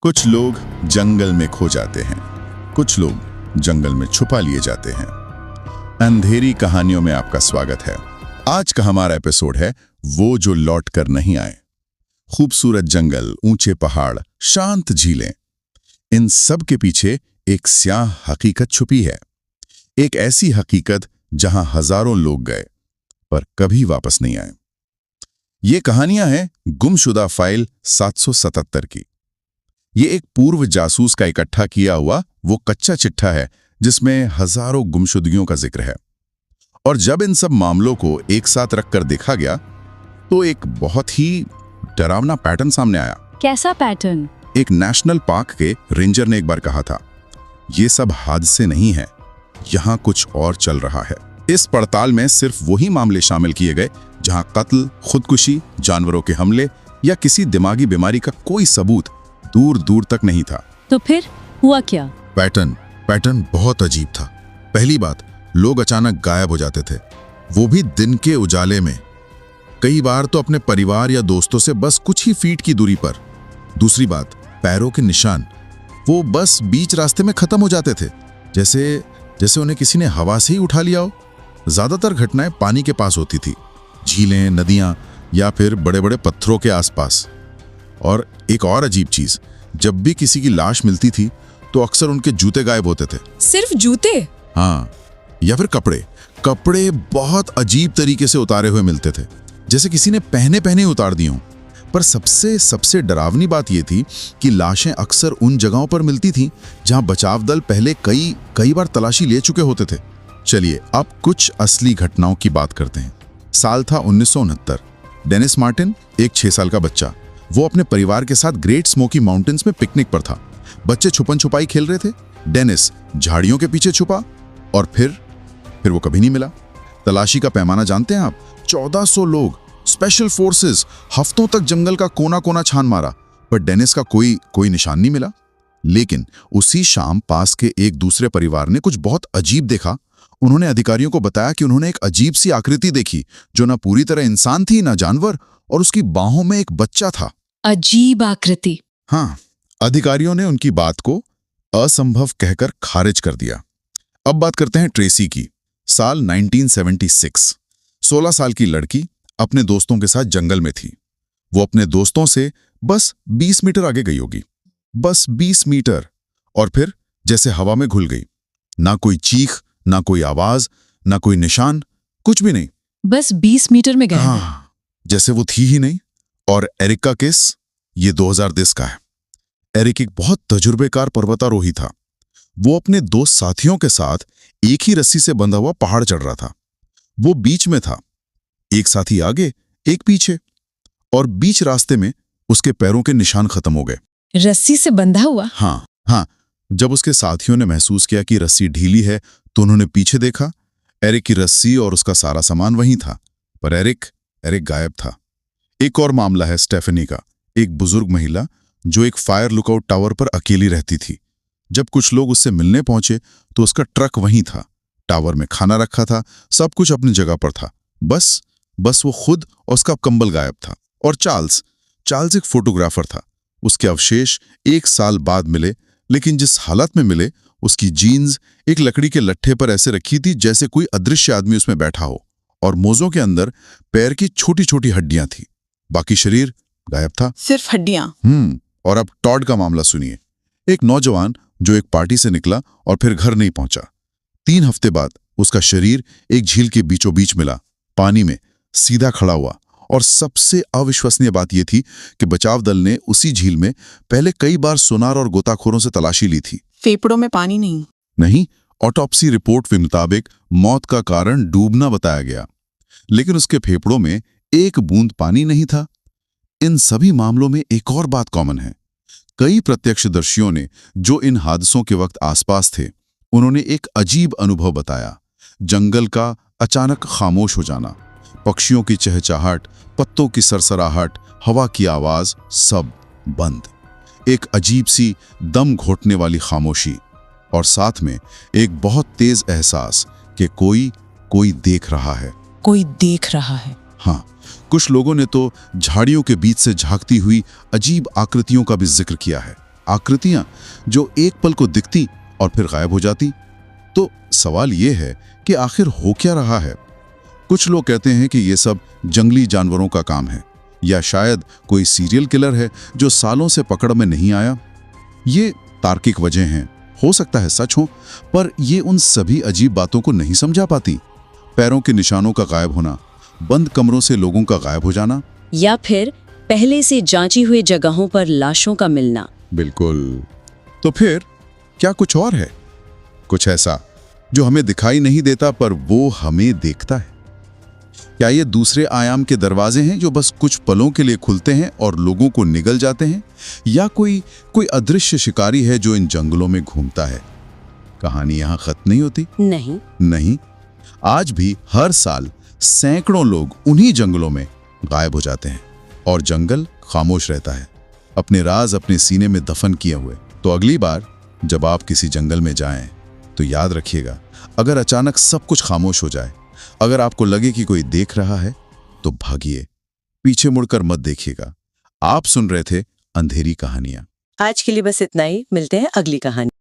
कुछ लोग जंगल में खो जाते हैं, कुछ लोग जंगल में छुपा लिए जाते हैं। अंधेरी कहानियों में आपका स्वागत है। आज का हमारा एपिसोड है वो जो लौट कर नहीं आए। खूबसूरत जंगल, ऊंचे पहाड़, शांत झीलें, इन सब के पीछे एक स्याह हकीकत छुपी है। एक ऐसी हकीकत जहां हजारों लोग गए पर कभी वापस नहीं आए। ये कहानियां हैं गुमशुदा फाइल 777 की। ये एक पूर्व जासूस का इकट्ठा किया हुआ वो कच्चा चिट्ठा है जिसमें हजारों गुमशुदगियों का जिक्र है। और जब इन सब मामलों को एक साथ रखकर देखा गया तो एक बहुत ही डरावना पैटर्न सामने आया। कैसा पैटर्न? एक नेशनल पार्क के रेंजर ने एक बार कहा था, ये सब हादसे नहीं है, यहाँ कुछ और चल रहा है। इस पड़ताल में सिर्फ वही मामले शामिल किए गए जहां कत्ल, खुदकुशी, जानवरों के हमले या किसी दिमागी बीमारी का कोई सबूत दूर दूर तक नहीं था। तो फिर हुआ क्या? पैटर्न बहुत अजीब था। पहली बात, लोग अचानक गायब हो जाते थे, वो भी दिन के उजाले में। कई बार तो अपने परिवार या दोस्तों से बस कुछ ही फीट की दूरी पर। दूसरी बात, पैरों के निशान वो बस बीच रास्ते में खत्म हो जाते थे, जैसे उन्हें किसी ने हवा से ही उठा लिया हो। ज्यादातर घटनाएं पानी के पास होती थी, झीलें, नदियां या फिर बड़े बड़े पत्थरों के आसपास। और एक और अजीब चीज, जब भी किसी की लाश मिलती थी तो अक्सर उनके जूते गायब होते थे। सिर्फ जूते? हाँ, या फिर कपड़े बहुत अजीब तरीके से उतारे हुए मिलते थे, जैसे किसी ने पहने ही उतार दिए हों। पर सबसे डरावनी बात यह थी कि लाशें अक्सर उन जगहों पर मिलती थीं जहां बचाव दल पहले कई बार तलाशी ले चुके होते थे। चलिए अब कुछ असली घटनाओं की बात करते हैं। साल था 1969। डेनिस मार्टिन, एक 6 साल का बच्चा, वो अपने परिवार के साथ ग्रेट स्मोकी माउंटेन्स में पिकनिक पर था। बच्चे छुपन छुपाई खेल रहे थे। डेनिस झाड़ियों के पीछे छुपा और फिर वो कभी नहीं मिला। तलाशी का पैमाना जानते हैं आप? 1400 लोग, स्पेशल फोर्सेस, हफ्तों तक जंगल का कोना कोना छान मारा, पर डेनिस का कोई निशान नहीं मिला। लेकिन उसी शाम पास के एक दूसरे परिवार ने कुछ बहुत अजीब देखा। उन्होंने अधिकारियों को बताया कि उन्होंने एक अजीब सी आकृति देखी जो ना पूरी तरह इंसान थी ना जानवर, और उसकी बाहों में एक बच्चा था। अजीब आकृति? हाँ, अधिकारियों ने उनकी बात को असंभव कहकर खारिज कर दिया। अब बात करते हैं ट्रेसी की। साल 1976। 16 साल की लड़की अपने दोस्तों के साथ जंगल में थी। वो अपने दोस्तों से बस 20 मीटर आगे गई होगी, बस 20 मीटर, और फिर जैसे हवा में घुल गई। ना कोई चीख, ना कोई आवाज, ना कोई निशान, कुछ भी नहीं। बस 20 मीटर में गए? हाँ, जैसे वो थी ही नहीं। और एरिक का केस, ये 2010 का है। एरिक एक बहुत तजुर्बेकार पर्वतारोही था। वो अपने 2 साथियों के साथ एक ही रस्सी से बंधा हुआ पहाड़ चढ़ रहा था। वो बीच में था, एक साथी आगे, एक पीछे, और बीच रास्ते में उसके पैरों के निशान खत्म हो गए। रस्सी से बंधा हुआ? हाँ। जब उसके साथियों ने महसूस किया कि रस्सी ढीली है तो उन्होंने पीछे देखा। एरिक की रस्सी और उसका सारा सामान वहीं था, पर एरिक गायब था। एक और मामला है स्टेफनी का, एक बुजुर्ग महिला जो एक फायर लुकआउट टावर पर अकेली रहती थी। जब कुछ लोग उससे मिलने पहुंचे तो उसका ट्रक वहीं था, टावर में खाना रखा था, सब कुछ अपनी जगह पर था। बस वो खुद और उसका कंबल गायब था। और चार्ल्स एक फोटोग्राफर था। उसके अवशेष 1 साल बाद मिले, लेकिन जिस हालत में मिले, उसकी जीन्स एक लकड़ी के लट्ठे पर ऐसे रखी थी जैसे कोई अदृश्य आदमी उसमें बैठा हो, और मोज़ों के अंदर पैर की छोटी छोटी हड्डियां थी, बाकी शरीर गायब था। सिर्फ हड्डियां? और अब टॉड का मामला सुनिए। एक नौजवान जो एक पार्टी से निकला और फिर घर नहीं पहुंचा। 3 हफ्ते बाद उसका शरीर एक झील के बीचों बीच मिला, पानी में सीधा खड़ा हुआ। और सबसे अविश्वसनीय बात यह थी कि बचाव दल ने उसी झील में पहले कई बार सोनार और गोताखोरों से तलाशी ली थी। फेफड़ों में पानी नहीं? ऑटोप्सी रिपोर्ट के मुताबिक मौत का कारण डूबना बताया गया, लेकिन उसके फेफड़ों में एक बूंद पानी नहीं था। इन सभी मामलों में एक और बात कॉमन है। कई प्रत्यक्षदर्शियों ने जो इन हादसों के वक्त आसपास थे, उन्होंने एक अजीब अनुभव बताया। जंगल का अचानक खामोश हो जाना, पक्षियों की चहचहाहट, पत्तों की सरसराहट, हवा की आवाज, सब बंद। एक अजीब सी दम घोटने वाली खामोशी, और साथ में एक बहुत तेज एहसास कि कोई देख रहा है। कोई देख रहा है? हाँ, कुछ लोगों ने तो झाड़ियों के बीच से झांकती हुई अजीब आकृतियों का भी जिक्र किया है। आकृतियां जो एक पल को दिखती और फिर गायब हो जाती। तो सवाल ये है कि आखिर हो क्या रहा है? कुछ लोग कहते हैं कि ये सब जंगली जानवरों का काम है, या शायद कोई सीरियल किलर है जो सालों से पकड़ में नहीं आया। ये तार्किक वजह हैं, हो सकता है सच हो, पर ये उन सभी अजीब बातों को नहीं समझा पाती। पैरों के निशानों का गायब होना, बंद कमरों से लोगों का गायब हो जाना, या फिर पहले से जांची हुई जगहों पर लाशों का मिलना। बिल्कुल। तो फिर क्या कुछ और है? कुछ ऐसा जो हमें दिखाई नहीं देता पर वो हमें देखता है? क्या ये दूसरे आयाम के दरवाजे हैं जो बस कुछ पलों के लिए खुलते हैं और लोगों को निगल जाते हैं? या कोई अदृश्य शिकारी है जो इन जंगलों में घूमता है? कहानी यहां खत्म नहीं होती। नहीं, आज भी हर साल सैकड़ों लोग उन्हीं जंगलों में गायब हो जाते हैं और जंगल खामोश रहता है, अपने राज अपने सीने में दफन किए हुए। तो अगली बार जब आप किसी जंगल में जाएं तो याद रखिएगा, अगर अचानक सब कुछ खामोश हो जाए, अगर आपको लगे कि कोई देख रहा है, तो भागिए, पीछे मुड़कर मत देखिएगा। आप सुन रहे थे अंधेरी कहानियां। आज के लिए बस इतना ही, मिलते हैं अगली कहानी।